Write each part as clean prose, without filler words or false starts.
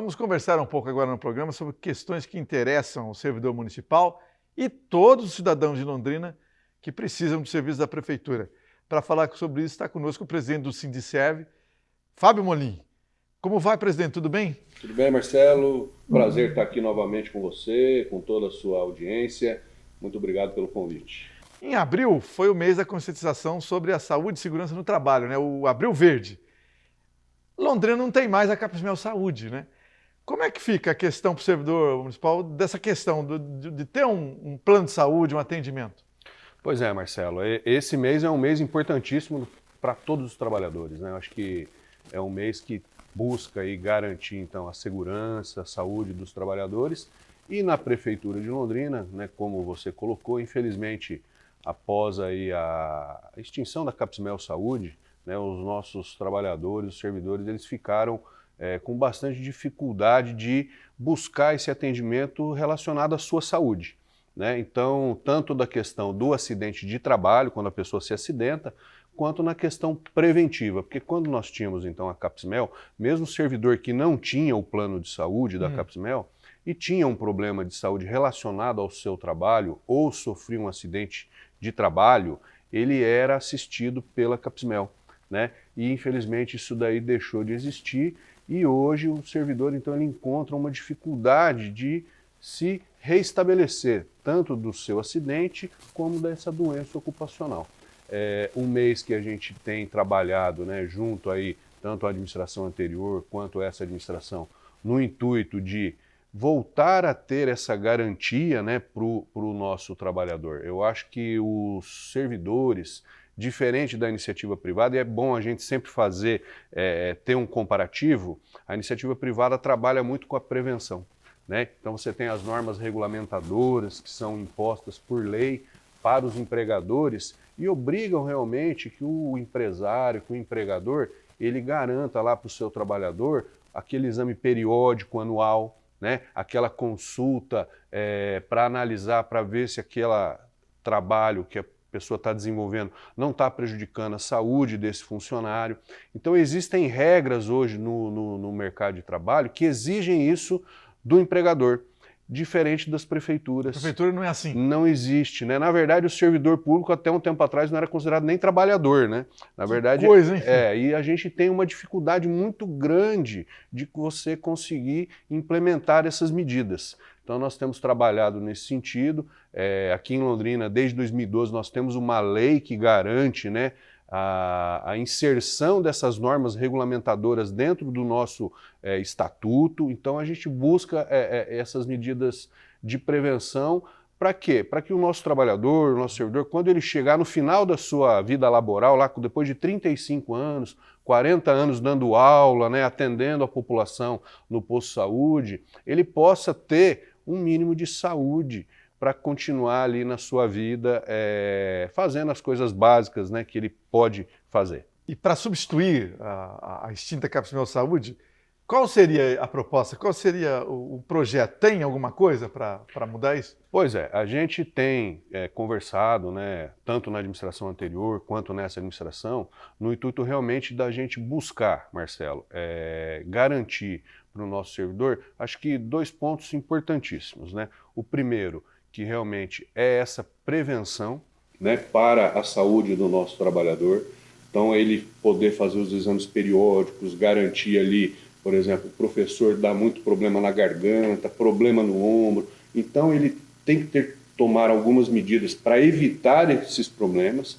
Vamos conversar um pouco agora no programa sobre questões que interessam o servidor municipal e todos os cidadãos de Londrina que precisam do serviço da Prefeitura. Para falar sobre isso, está conosco o presidente do Sindicerv, Fábio Molim. Como vai, presidente? Tudo bem? Tudo bem, Marcelo. Prazer estar aqui novamente com você, com toda a sua audiência. Muito obrigado pelo convite. Em abril foi o mês da conscientização sobre a saúde e segurança no trabalho, né? O Abril Verde. Londrina não tem mais a Capsmel Saúde, né? Como é que fica a questão para o servidor municipal dessa questão de ter um plano de saúde, um atendimento? Pois é, Marcelo. Esse mês é um mês importantíssimo para todos os trabalhadores, né? Eu acho que é um mês que busca aí garantir, então, a segurança, a saúde dos trabalhadores. E na Prefeitura de Londrina, né, como você colocou, infelizmente, após aí a extinção da Capsmel Saúde, né, os nossos trabalhadores, os servidores, eles ficaram com bastante dificuldade de buscar esse atendimento relacionado à sua saúde, né? Então, tanto da questão do acidente de trabalho, quando a pessoa se acidenta, quanto na questão preventiva, porque quando nós tínhamos então a Capsmel, mesmo o servidor que não tinha o plano de saúde da Capsmel e tinha um problema de saúde relacionado ao seu trabalho ou sofria um acidente de trabalho, ele era assistido pela Capsmel, né? E infelizmente isso daí deixou de existir e hoje o servidor então ele encontra uma dificuldade de se reestabelecer, tanto do seu acidente como dessa doença ocupacional. Um mês que a gente tem trabalhado, né, junto aí, tanto a administração anterior quanto essa administração, no intuito de voltar a ter essa garantia, né, para o nosso trabalhador. Eu acho que os servidores, diferente da iniciativa privada, e é bom a gente sempre fazer, ter um comparativo, a iniciativa privada trabalha muito com a prevenção, né? Então você tem as normas regulamentadoras que são impostas por lei para os empregadores e obrigam realmente que o empresário, que o empregador, ele garanta lá para o seu trabalhador aquele exame periódico anual, né? Aquela consulta para analisar, para ver se aquele trabalho que a pessoa está desenvolvendo não está prejudicando a saúde desse funcionário. Então existem regras hoje no mercado de trabalho que exigem isso do empregador, diferente das prefeituras. A prefeitura não é assim. Não existe, né? Na verdade, o servidor público até um tempo atrás não era considerado nem trabalhador, né? Na verdade, coisa, hein? e a gente tem uma dificuldade muito grande de você conseguir implementar essas medidas. Então nós temos trabalhado nesse sentido. Aqui em Londrina, desde 2012, nós temos uma lei que garante, né, a inserção dessas normas regulamentadoras dentro do nosso estatuto. Então a gente busca essas medidas de prevenção. Para quê? Para que o nosso trabalhador, o nosso servidor, quando ele chegar no final da sua vida laboral, lá depois de 35 anos, 40 anos dando aula, né, atendendo a população no posto de saúde, ele possa ter um mínimo de saúde para continuar ali na sua vida fazendo as coisas básicas, né, que ele pode fazer. E para substituir a extinta Capsmel Saúde, qual seria a proposta? Qual seria o projeto? Tem alguma coisa para mudar isso? Pois é, a gente tem conversado, né, tanto na administração anterior quanto nessa administração, no intuito realmente da gente buscar, Marcelo, garantir para o nosso servidor, acho que 2 pontos importantíssimos, né? O primeiro, que realmente é essa prevenção, né, para a saúde do nosso trabalhador. Então ele poder fazer os exames periódicos, garantir ali, por exemplo, o professor dá muito problema na garganta, problema no ombro, então ele tem que tomar algumas medidas para evitar esses problemas,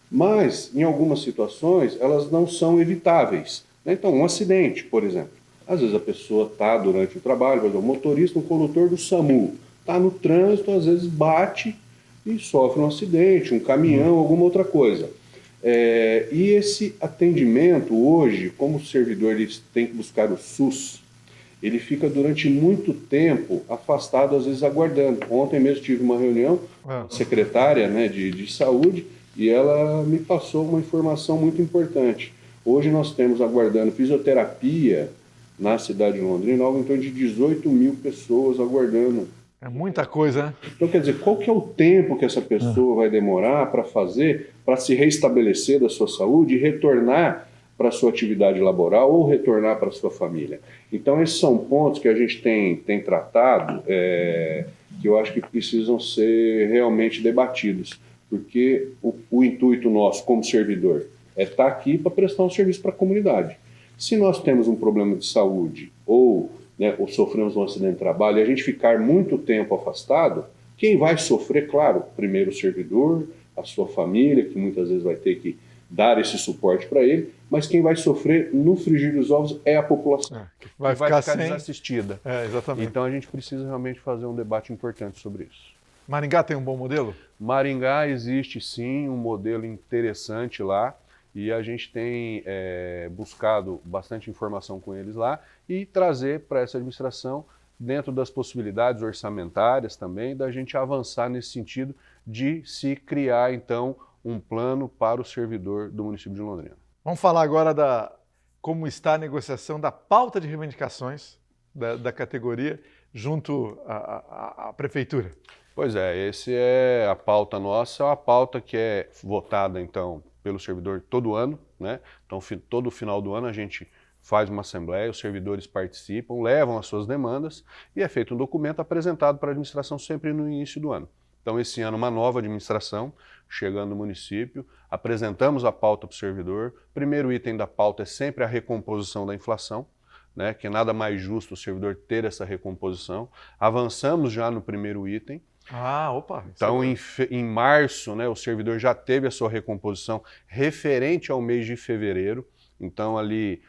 mas em algumas situações elas não são evitáveis, né? Então um acidente, por exemplo, às vezes a pessoa está durante o trabalho, por exemplo, o motorista, um condutor do SAMU, está no trânsito, às vezes bate e sofre um acidente, um caminhão, alguma outra coisa. E esse atendimento hoje, como o servidor ele tem que buscar o SUS, ele fica durante muito tempo afastado, às vezes aguardando. Ontem mesmo tive uma reunião com a secretária, né, de saúde e ela me passou uma informação muito importante. Hoje nós temos aguardando fisioterapia na cidade de Londrina, algo em torno de 18 mil pessoas aguardando. É muita coisa, né? Então, quer dizer, qual que é o tempo que essa pessoa vai demorar para fazer, para se reestabelecer da sua saúde e retornar para a sua atividade laboral ou retornar para a sua família. Então, esses são pontos que a gente tem tratado, que eu acho que precisam ser realmente debatidos, porque o intuito nosso como servidor é estar aqui para prestar um serviço para a comunidade. Se nós temos um problema de saúde ou sofremos um acidente de trabalho e a gente ficar muito tempo afastado, quem vai sofrer, claro, primeiro o servidor, a sua família, que muitas vezes vai ter que dar esse suporte para ele, mas quem vai sofrer no frigir dos ovos é a população. Que vai ficar desassistida. Exatamente. Então a gente precisa realmente fazer um debate importante sobre isso. Maringá tem um bom modelo? Maringá existe sim um modelo interessante lá e a gente tem buscado bastante informação com eles lá e trazer para essa administração, dentro das possibilidades orçamentárias também, da gente avançar nesse sentido de se criar então um plano para o servidor do município de Londrina. Vamos falar agora como está a negociação da pauta de reivindicações da categoria junto à prefeitura. Pois é, essa é a pauta nossa, é uma pauta que é votada então pelo servidor todo ano, né? Então todo final do ano a gente faz uma assembleia, os servidores participam, levam as suas demandas e é feito um documento apresentado para a administração sempre no início do ano. Então, esse ano, uma nova administração chegando no município, apresentamos a pauta para o servidor. O primeiro item da pauta é sempre a recomposição da inflação, né, que é nada mais justo o servidor ter essa recomposição. Avançamos já no primeiro item. Então, em março, né, o servidor já teve a sua recomposição referente ao mês de fevereiro. Então, ali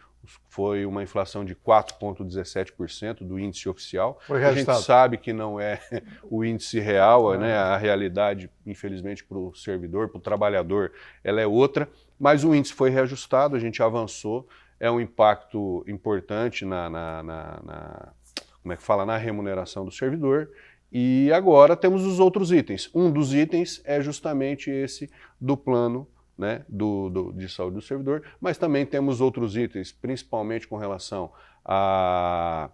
foi uma inflação de 4,17% do índice oficial. A gente sabe que não é o índice real, né? A realidade, infelizmente, para o servidor, para o trabalhador, ela é outra, mas o índice foi reajustado, a gente avançou, é um impacto importante na remuneração do servidor. E agora temos os outros itens. Um dos itens é justamente esse do plano, né, de saúde do servidor, mas também temos outros itens, principalmente com relação à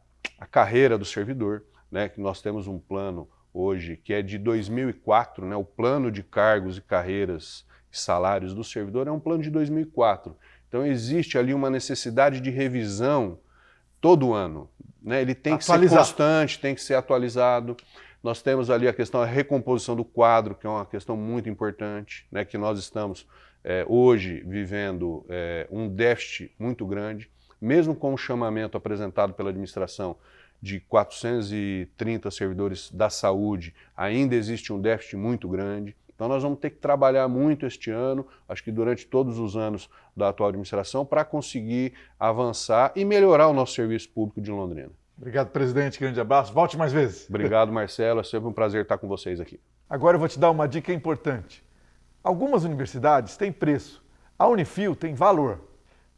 carreira do servidor, né, que nós temos um plano hoje que é de 2004, né, o plano de cargos e carreiras e salários do servidor é um plano de 2004. Então existe ali uma necessidade de revisão todo ano, né, ele tem que ser constante, tem que ser atualizado. Nós temos ali a questão da recomposição do quadro, que é uma questão muito importante, né, que nós estamos hoje vivendo um déficit muito grande, mesmo com o chamamento apresentado pela administração de 430 servidores da saúde, ainda existe um déficit muito grande. Então nós vamos ter que trabalhar muito este ano, acho que durante todos os anos da atual administração, para conseguir avançar e melhorar o nosso serviço público de Londrina. Obrigado, presidente. Grande abraço. Volte mais vezes. Obrigado, Marcelo. É sempre um prazer estar com vocês aqui. Agora eu vou te dar uma dica importante. Algumas universidades têm preço, a Unifil tem valor.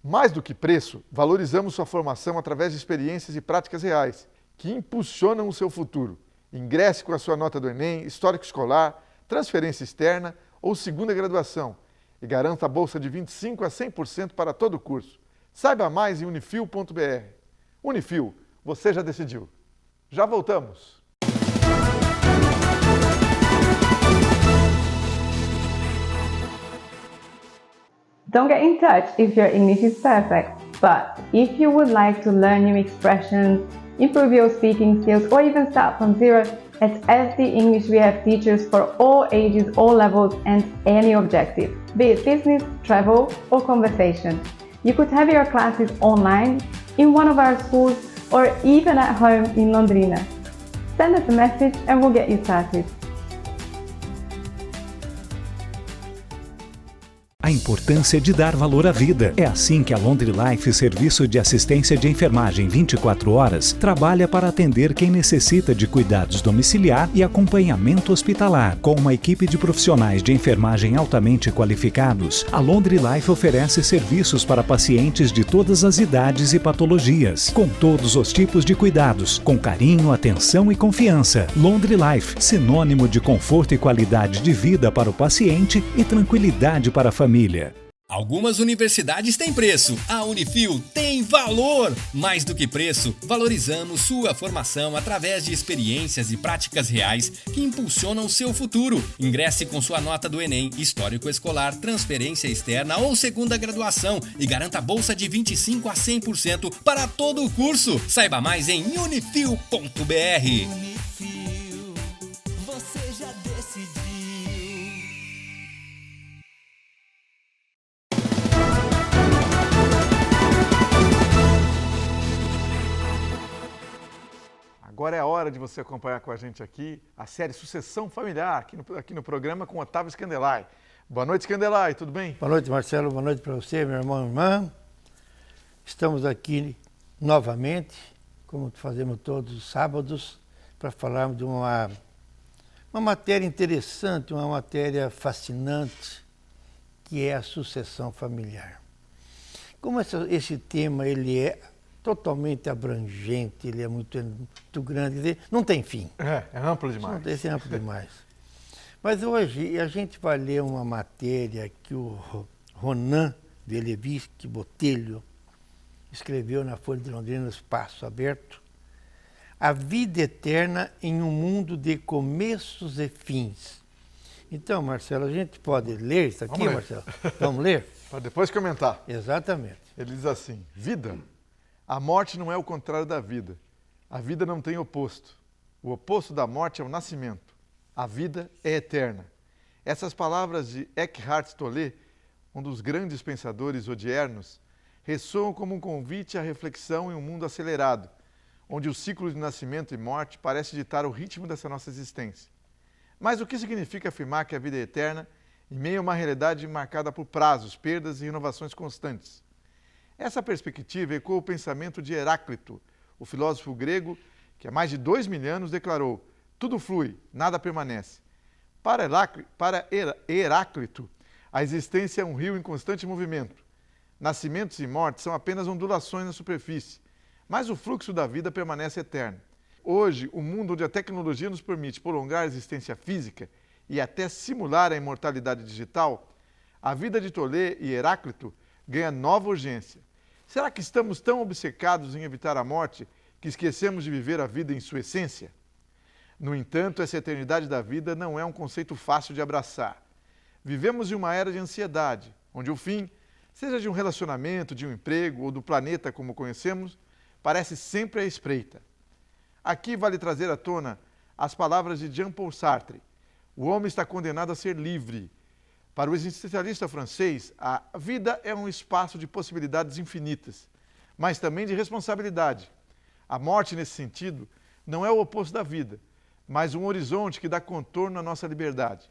Mais do que preço, valorizamos sua formação através de experiências e práticas reais, que impulsionam o seu futuro. Ingresse com a sua nota do Enem, histórico escolar, transferência externa ou segunda graduação e garanta a bolsa de 25% a 100% para todo o curso. Saiba mais em unifil.br. Unifil, você já decidiu. Já voltamos. Don't get in touch if your English is perfect, but if you would like to learn new expressions, improve your speaking skills, or even start from zero, at SD English we have teachers for all ages, all levels, and any objective, be it business, travel, or conversation. You could have your classes online, in one of our schools, or even at home in Londrina. Send us a message and we'll get you started. A importância de dar valor à vida. É assim que a Laundry Life, serviço de assistência de enfermagem 24 horas, trabalha para atender quem necessita de cuidados domiciliar e acompanhamento hospitalar. Com uma equipe de profissionais de enfermagem altamente qualificados, a Laundry Life oferece serviços para pacientes de todas as idades e patologias, com todos os tipos de cuidados, com carinho, atenção e confiança. Laundry Life, sinônimo de conforto e qualidade de vida para o paciente e tranquilidade para a família. Algumas universidades têm preço, a Unifil tem valor! Mais do que preço, valorizamos sua formação através de experiências e práticas reais que impulsionam seu futuro. Ingresse com sua nota do Enem, histórico escolar, transferência externa ou segunda graduação e garanta bolsa de 25% a 100% para todo o curso. Saiba mais em unifil.br. Unifil, você já decidiu. Agora é a hora de você acompanhar com a gente aqui a série Sucessão Familiar, aqui no programa com Otávio Scandelai. Boa noite, Scandelai, tudo bem? Boa noite, Marcelo. Boa noite para você, meu irmão e irmã. Estamos aqui novamente, como fazemos todos os sábados, para falarmos de uma matéria interessante, uma matéria fascinante, que é a sucessão familiar. Como esse tema ele é totalmente abrangente, ele é muito grande, não tem fim. É amplo demais. Esse é amplo demais. Mas hoje a gente vai ler uma matéria que o Ronan Velevich Botelho escreveu na Folha de Londrina, Espaço Aberto, A Vida Eterna em um Mundo de Começos e Fins. Então, Marcelo, a gente pode ler isso aqui, Marcelo? Vamos ler? Para depois comentar. Exatamente. Ele diz assim, vida. A morte não é o contrário da vida. A vida não tem oposto. O oposto da morte é o nascimento. A vida é eterna. Essas palavras de Eckhart Tolle, um dos grandes pensadores odiernos, ressoam como um convite à reflexão em um mundo acelerado, onde o ciclo de nascimento e morte parece ditar o ritmo dessa nossa existência. Mas o que significa afirmar que a vida é eterna em meio a uma realidade marcada por prazos, perdas e renovações constantes? Essa perspectiva ecoa o pensamento de Heráclito, o filósofo grego que há mais de 2000 anos declarou: tudo flui, nada permanece. Para Heráclito, a existência é um rio em constante movimento. Nascimentos e mortes são apenas ondulações na superfície, mas o fluxo da vida permanece eterno. Hoje, o mundo onde a tecnologia nos permite prolongar a existência física e até simular a imortalidade digital, a vida de Tolle e Heráclito ganha nova urgência. Será que estamos tão obcecados em evitar a morte que esquecemos de viver a vida em sua essência? No entanto, essa eternidade da vida não é um conceito fácil de abraçar. Vivemos em uma era de ansiedade, onde o fim, seja de um relacionamento, de um emprego ou do planeta como o conhecemos, parece sempre à espreita. Aqui vale trazer à tona as palavras de Jean-Paul Sartre. O homem está condenado a ser livre. Para o existencialista francês, a vida é um espaço de possibilidades infinitas, mas também de responsabilidade. A morte, nesse sentido, não é o oposto da vida, mas um horizonte que dá contorno à nossa liberdade.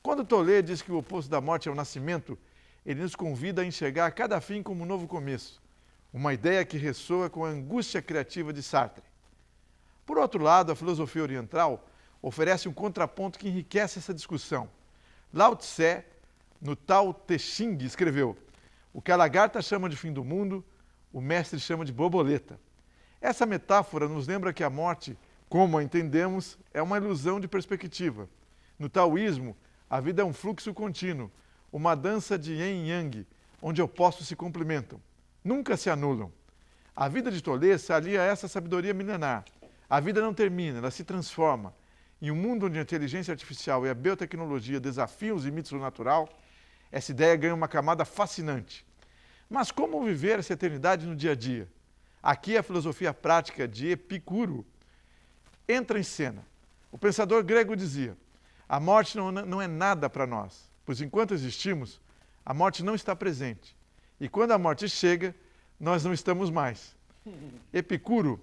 Quando Tolle diz que o oposto da morte é o nascimento, ele nos convida a enxergar cada fim como um novo começo, uma ideia que ressoa com a angústia criativa de Sartre. Por outro lado, a filosofia oriental oferece um contraponto que enriquece essa discussão. Lao Tse, no Tao Te Ching, escreveu: o que a lagarta chama de fim do mundo, o mestre chama de borboleta. Essa metáfora nos lembra que a morte, como a entendemos, é uma ilusão de perspectiva. No taoísmo, a vida é um fluxo contínuo, uma dança de yin e yang, onde opostos se complementam, nunca se anulam. A vida de Tolle se alia a essa sabedoria milenar. A vida não termina, ela se transforma. Em um mundo onde a inteligência artificial e a biotecnologia desafiam os limites do natural, essa ideia ganha uma camada fascinante. Mas como viver essa eternidade no dia a dia? Aqui a filosofia prática de Epicuro entra em cena. O pensador grego dizia: a morte não é nada para nós, pois enquanto existimos, a morte não está presente. E quando a morte chega, nós não estamos mais. Epicuro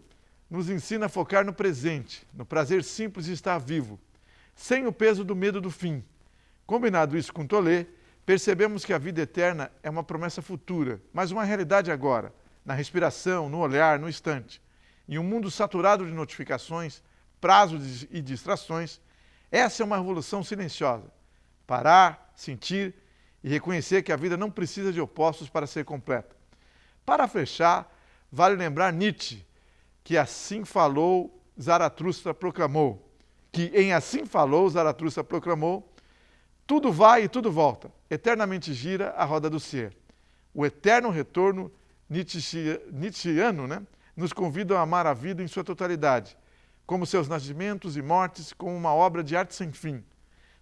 nos ensina a focar no presente, no prazer simples de estar vivo, sem o peso do medo do fim. Combinado isso com Tolle, percebemos que a vida eterna é uma promessa futura, mas uma realidade agora, na respiração, no olhar, no instante. Em um mundo saturado de notificações, prazos e distrações, essa é uma revolução silenciosa. Parar, sentir e reconhecer que a vida não precisa de opostos para ser completa. Para fechar, vale lembrar Nietzsche, que assim falou, Zaratustra proclamou. Que em assim falou, Zaratustra proclamou, Tudo vai e tudo volta. Eternamente gira a roda do ser. O eterno retorno nietzscheano, né, nos convida a amar a vida em sua totalidade, como seus nascimentos e mortes, como uma obra de arte sem fim.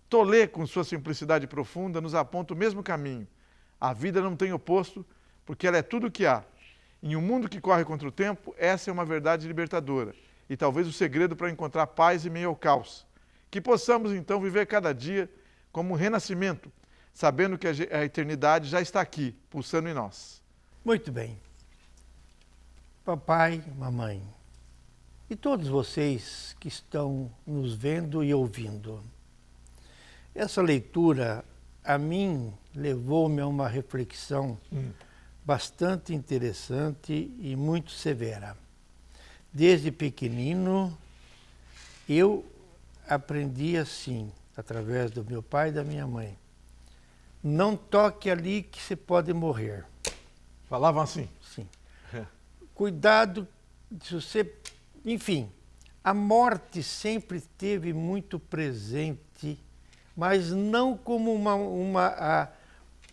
Tolé, com sua simplicidade profunda, nos aponta o mesmo caminho. A vida não tem oposto, porque ela é tudo o que há. Em um mundo que corre contra o tempo, essa é uma verdade libertadora e talvez o segredo para encontrar paz em meio ao caos. Que possamos, então, viver cada dia como um renascimento, sabendo que a eternidade já está aqui, pulsando em nós. Muito bem. Papai, mamãe, e todos vocês que estão nos vendo e ouvindo. Essa leitura, a mim, levou-me a uma reflexão bastante interessante e muito severa. Desde pequenino, eu aprendi assim, através do meu pai e da minha mãe. Não toque ali que você pode morrer. Falavam assim? Sim. Cuidado, se você... Enfim, a morte sempre esteve muito presente, mas não como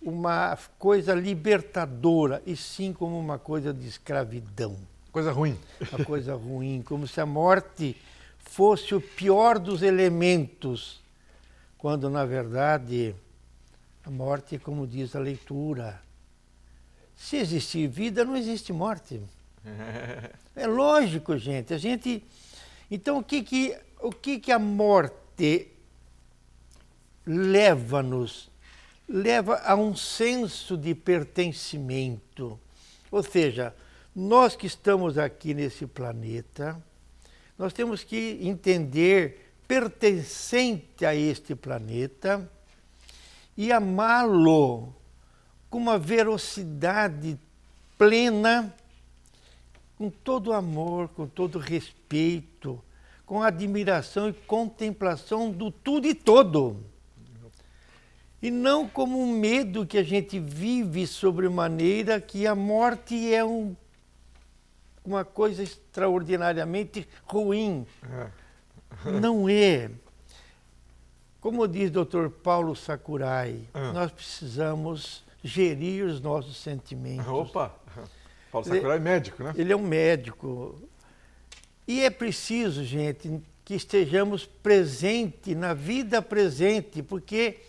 uma coisa libertadora, e sim como uma coisa de escravidão. Coisa ruim. Uma coisa ruim, como se a morte fosse o pior dos elementos, quando, na verdade, a morte é como diz a leitura. Se existir vida, não existe morte. É lógico, gente. Então, o que a morte leva-nos? Leva a um senso de pertencimento. Ou seja, nós que estamos aqui nesse planeta, nós temos que entender pertencente a este planeta e amá-lo com uma velocidade plena, com todo amor, com todo respeito, com admiração e contemplação do tudo e todo. E não como um medo que a gente vive sobremaneira, que a morte é uma coisa extraordinariamente ruim. Não é. Como diz o Dr. Paulo Sakurai, nós precisamos gerir os nossos sentimentos. Opa! Paulo Sakurai é médico, né? Ele é um médico. E é preciso, gente, que estejamos presentes na vida presente, porque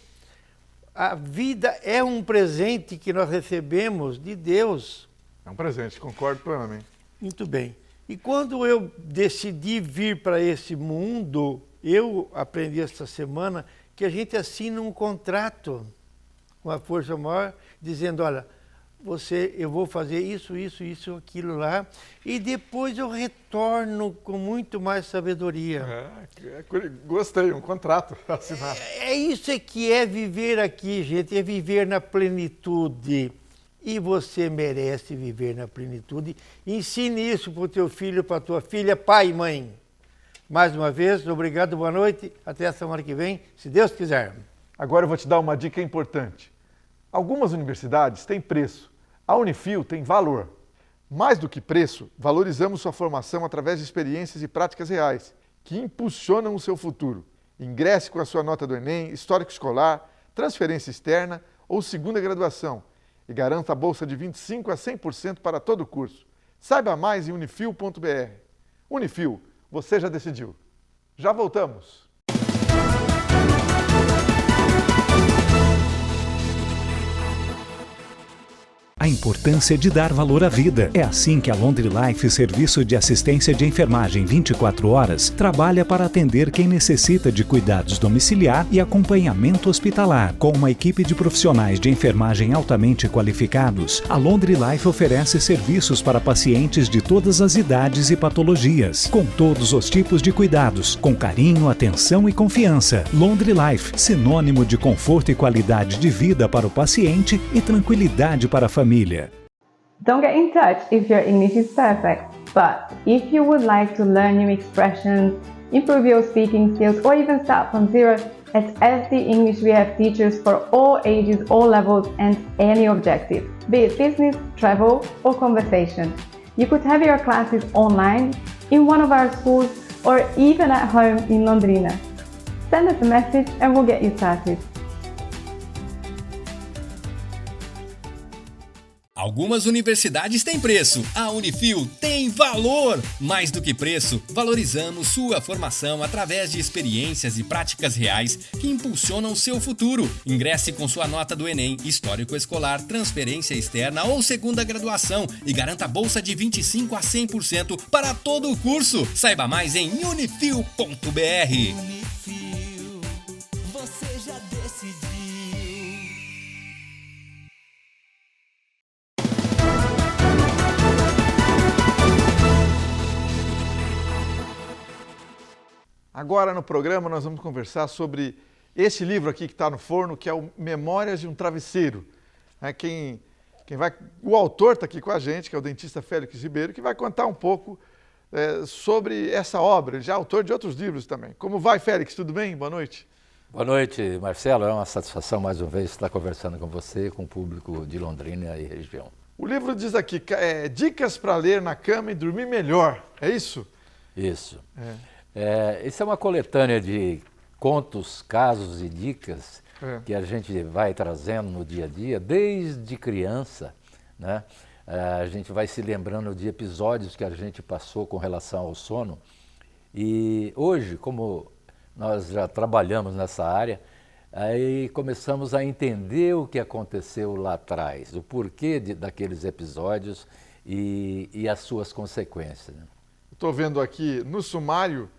a vida é um presente que nós recebemos de Deus. É um presente, concordo plenamente. Muito bem. E quando eu decidi vir para esse mundo, eu aprendi esta semana que a gente assina um contrato com a força maior, dizendo, olha, eu vou fazer isso, aquilo lá, e depois eu retorno com muito mais sabedoria. Gostei, um contrato assinado. Isso que é viver aqui, gente, é viver na plenitude. E você merece viver na plenitude. Ensine isso para o teu filho, para a tua filha, pai e mãe. Mais uma vez, obrigado, boa noite, até a semana que vem, se Deus quiser. Agora eu vou te dar uma dica importante. Algumas universidades têm preço, a Unifil tem valor. Mais do que preço, valorizamos sua formação através de experiências e práticas reais, que impulsionam o seu futuro. Ingresse com a sua nota do Enem, histórico escolar, transferência externa ou segunda graduação e garanta a bolsa de 25% a 100% para todo o curso. Saiba mais em unifil.br. Unifil, você já decidiu. Já voltamos. A importância de dar valor à vida. É assim que a Laundry Life, serviço de assistência de enfermagem 24 horas, trabalha para atender quem necessita de cuidados domiciliar e acompanhamento hospitalar. Com uma equipe de profissionais de enfermagem altamente qualificados, a Laundry Life oferece serviços para pacientes de todas as idades e patologias, com todos os tipos de cuidados, com carinho, atenção e confiança. Laundry Life, sinônimo de conforto e qualidade de vida para o paciente e tranquilidade para a família. Don't get in touch if your English is perfect, but if you would like to learn new expressions, improve your speaking skills, or even start from zero, at SD English we have teachers for all ages, all levels, and any objective, be it business, travel, or conversation. You could have your classes online, in one of our schools, or even at home in Londrina. Send us a message and we'll get you started. Algumas universidades têm preço, a Unifil tem valor! Mais do que preço, valorizamos sua formação através de experiências e práticas reais que impulsionam o seu futuro. Ingresse com sua nota do Enem, histórico escolar, transferência externa ou segunda graduação e garanta bolsa de 25% a 100% para todo o curso. Saiba mais em unifil.br. Unifil, você já decidiu. Agora no programa nós vamos conversar sobre esse livro aqui que está no forno, que é o Memórias de um Travesseiro. O autor está aqui com a gente, que é o dentista Félix Ribeiro, que vai contar um pouco sobre essa obra. Ele já é autor de outros livros também. Como vai, Félix? Tudo bem? Boa noite. Boa noite, Marcelo. É uma satisfação mais uma vez estar conversando com você, com o público de Londrina e região. O livro diz aqui, dicas para ler na cama e dormir melhor. É isso? Isso. Isso é uma coletânea de contos, casos e dicas que a gente vai trazendo no dia a dia, desde criança, né? A gente vai se lembrando de episódios que a gente passou com relação ao sono. E hoje, como nós já trabalhamos nessa área, aí começamos a entender o que aconteceu lá atrás, o porquê daqueles episódios e as suas consequências. Estou vendo aqui no sumário,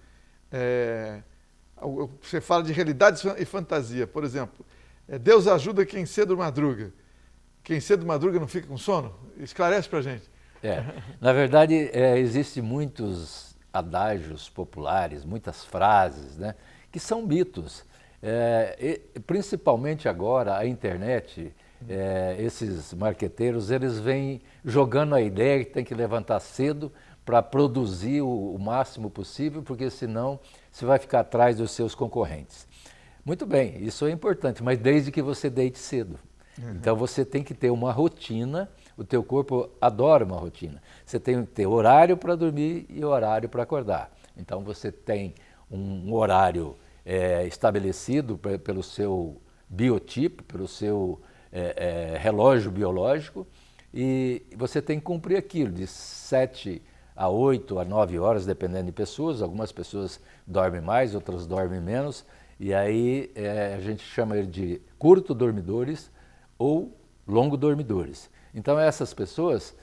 você fala de realidade e fantasia. Por exemplo, Deus ajuda quem cedo madruga. Quem cedo madruga não fica com sono? Esclarece para a gente. Na verdade, existem muitos adágios populares, muitas frases, né, que são mitos. Principalmente agora, a internet, esses marqueteiros, eles vêm jogando a ideia que tem que levantar cedo para produzir o máximo possível, porque senão você vai ficar atrás dos seus concorrentes. Muito bem, isso é importante, mas desde que você deite cedo. Então você tem que ter uma rotina, o teu corpo adora uma rotina. Você tem que ter horário para dormir e horário para acordar. Então você tem um horário estabelecido pelo seu biotipo, pelo seu relógio biológico, e você tem que cumprir aquilo de 7 a 8 a 9 horas, dependendo de pessoas. Algumas pessoas dormem mais, outras dormem menos, e aí a gente chama ele de curto dormidores ou longo dormidores. Então essas pessoas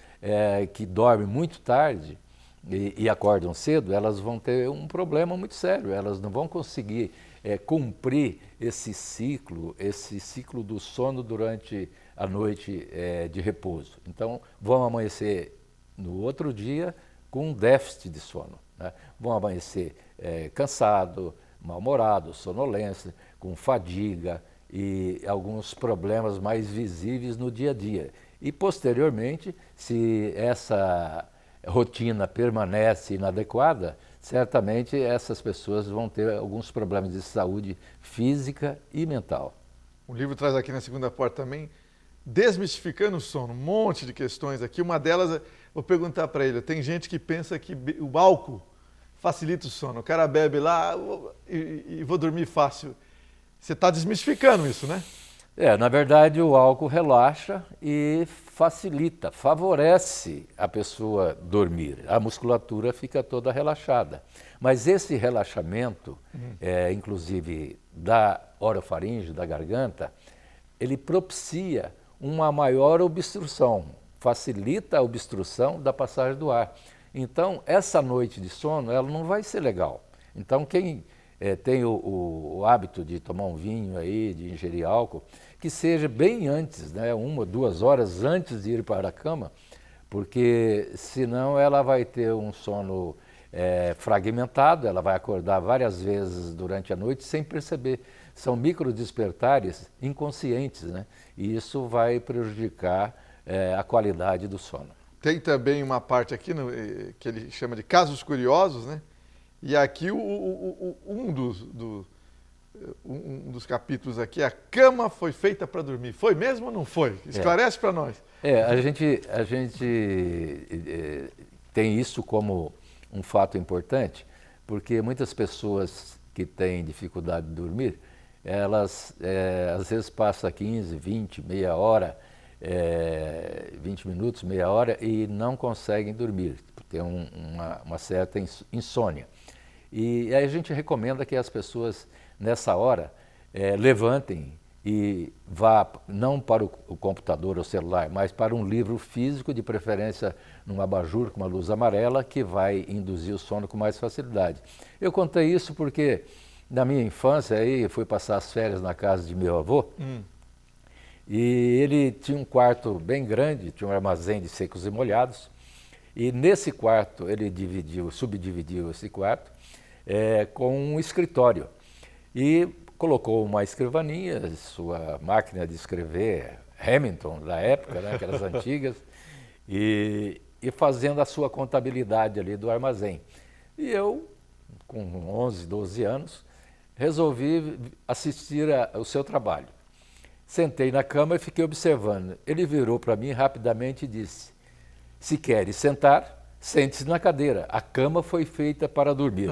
que dormem muito tarde e acordam cedo, elas vão ter um problema muito sério, elas não vão conseguir cumprir esse ciclo do sono durante a noite de repouso. Então vão amanhecer no outro dia com um déficit de sono, né? Vão amanhecer cansado, mal-humorado, sonolência, com fadiga e alguns problemas mais visíveis no dia a dia. E posteriormente, se essa rotina permanece inadequada, certamente essas pessoas vão ter alguns problemas de saúde física e mental. O livro traz aqui na segunda porta também, desmistificando o sono, um monte de questões aqui. Uma delas, vou perguntar para ele, tem gente que pensa que o álcool facilita o sono. O cara bebe lá e vou dormir fácil. Você está desmistificando isso, né? Na verdade, o álcool relaxa e facilita, favorece a pessoa dormir. A musculatura fica toda relaxada. Mas esse relaxamento, inclusive da orofaringe, da garganta, ele propicia uma maior obstrução, facilita a obstrução da passagem do ar. Então, essa noite de sono, ela não vai ser legal. Então, quem tem o hábito de tomar um vinho aí, de ingerir álcool, que seja bem antes, né, 1 ou 2 horas antes de ir para a cama, porque senão ela vai ter um sono fragmentado, ela vai acordar várias vezes durante a noite sem perceber. São microdespertares inconscientes, né? E isso vai prejudicar a qualidade do sono. Tem também uma parte aqui que ele chama de casos curiosos, né? E aqui um dos capítulos aqui, a cama foi feita para dormir. Foi mesmo ou não foi? Esclarece para nós. A gente tem isso como um fato importante, porque muitas pessoas que têm dificuldade de dormir, elas às vezes passam 15, 20, meia hora 20 minutos, meia hora, e não conseguem dormir, tem uma certa insônia. E aí a gente recomenda que as pessoas, nessa hora, levantem e vá não para o computador ou celular, mas para um livro físico, de preferência num abajur com uma luz amarela, que vai induzir o sono com mais facilidade. Eu contei isso porque na minha infância aí fui passar as férias na casa de meu avô, e ele tinha um quarto bem grande, tinha um armazém de secos e molhados, e nesse quarto ele subdividiu esse quarto com um escritório. E colocou uma escrivaninha, sua máquina de escrever, Hamilton da época, né, aquelas antigas, e fazendo a sua contabilidade ali do armazém. E eu, com 11, 12 anos, resolvi assistir ao seu trabalho. Sentei na cama e fiquei observando. Ele virou para mim rapidamente e disse: "Se queres sentar, sente-se na cadeira. A cama foi feita para dormir."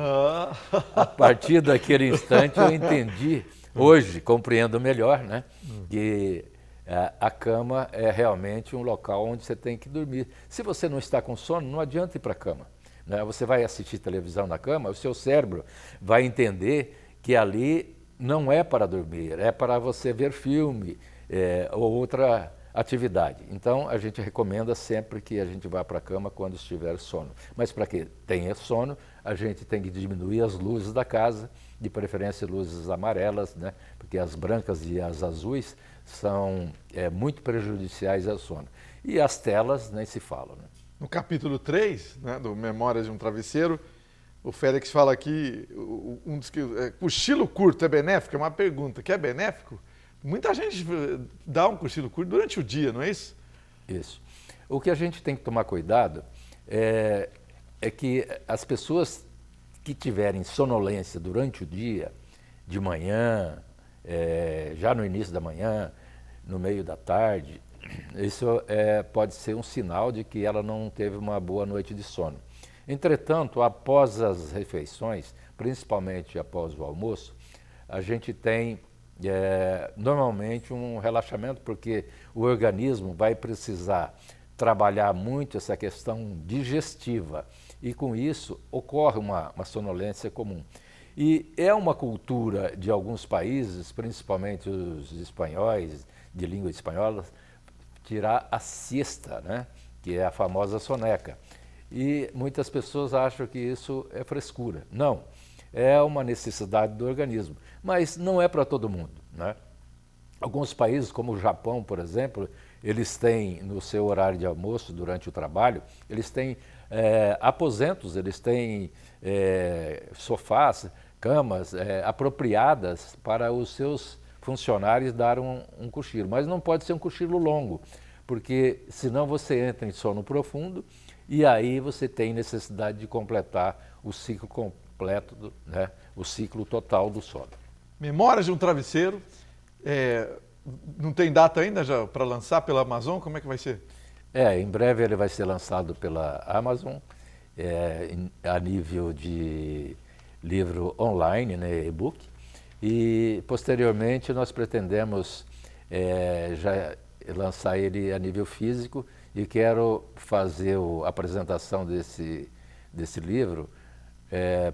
A partir daquele instante eu entendi, hoje compreendo melhor, né, que a cama é realmente um local onde você tem que dormir. Se você não está com sono, não adianta ir para a cama, né? Você vai assistir televisão na cama, o seu cérebro vai entender que ali não é para dormir, é para você ver filme ou outra atividade. Então, a gente recomenda sempre que a gente vá para a cama quando estiver sono. Mas para que tenha sono, a gente tem que diminuir as luzes da casa, de preferência luzes amarelas, né? Porque as brancas e as azuis são muito prejudiciais ao sono. E as telas nem se falam, né? No capítulo 3, né, do Memórias de um Travesseiro, o Félix fala aqui, cochilo curto é benéfico? É uma pergunta, que é benéfico? Muita gente dá um cochilo curto durante o dia, não é isso? Isso. O que a gente tem que tomar cuidado é que as pessoas que tiverem sonolência durante o dia, de manhã, já no início da manhã, no meio da tarde, isso pode ser um sinal de que ela não teve uma boa noite de sono. Entretanto, após as refeições, principalmente após o almoço, a gente tem normalmente um relaxamento, porque o organismo vai precisar trabalhar muito essa questão digestiva e com isso ocorre uma sonolência comum. E é uma cultura de alguns países, principalmente os espanhóis, de língua espanhola, tirar a siesta, né? Que é a famosa soneca. E muitas pessoas acham que isso é frescura. Não, é uma necessidade do organismo, mas não é para todo mundo, né? Alguns países, como o Japão, por exemplo, eles têm no seu horário de almoço, durante o trabalho, eles têm aposentos, eles têm sofás, camas apropriadas para os seus funcionários dar um cochilo. Mas não pode ser um cochilo longo, porque senão você entra em sono profundo e aí você tem necessidade de completar o ciclo completo, né, o ciclo total do sono. Memórias de um Travesseiro, não tem data ainda já para lançar pela Amazon? Como é que vai ser? Em breve ele vai ser lançado pela Amazon, a nível de livro online, né, e-book, e posteriormente nós pretendemos já lançar ele a nível físico, e quero fazer a apresentação desse livro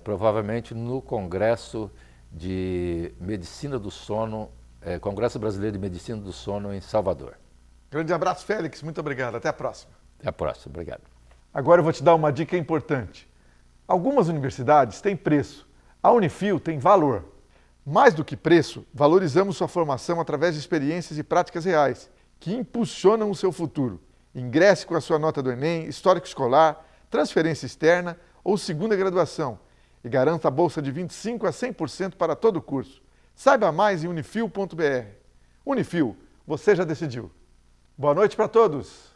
provavelmente no Congresso de Medicina do Sono, Congresso Brasileiro de Medicina do Sono em Salvador. Grande abraço, Félix. Muito obrigado. Até a próxima. Até a próxima. Obrigado. Agora eu vou te dar uma dica importante. Algumas universidades têm preço. A Unifil tem valor. Mais do que preço, valorizamos sua formação através de experiências e práticas reais, que impulsionam o seu futuro. Ingresse com a sua nota do Enem, histórico escolar, transferência externa ou segunda graduação e garanta a bolsa de 25% a 100% para todo o curso. Saiba mais em unifil.br. Unifil, você já decidiu. Boa noite para todos!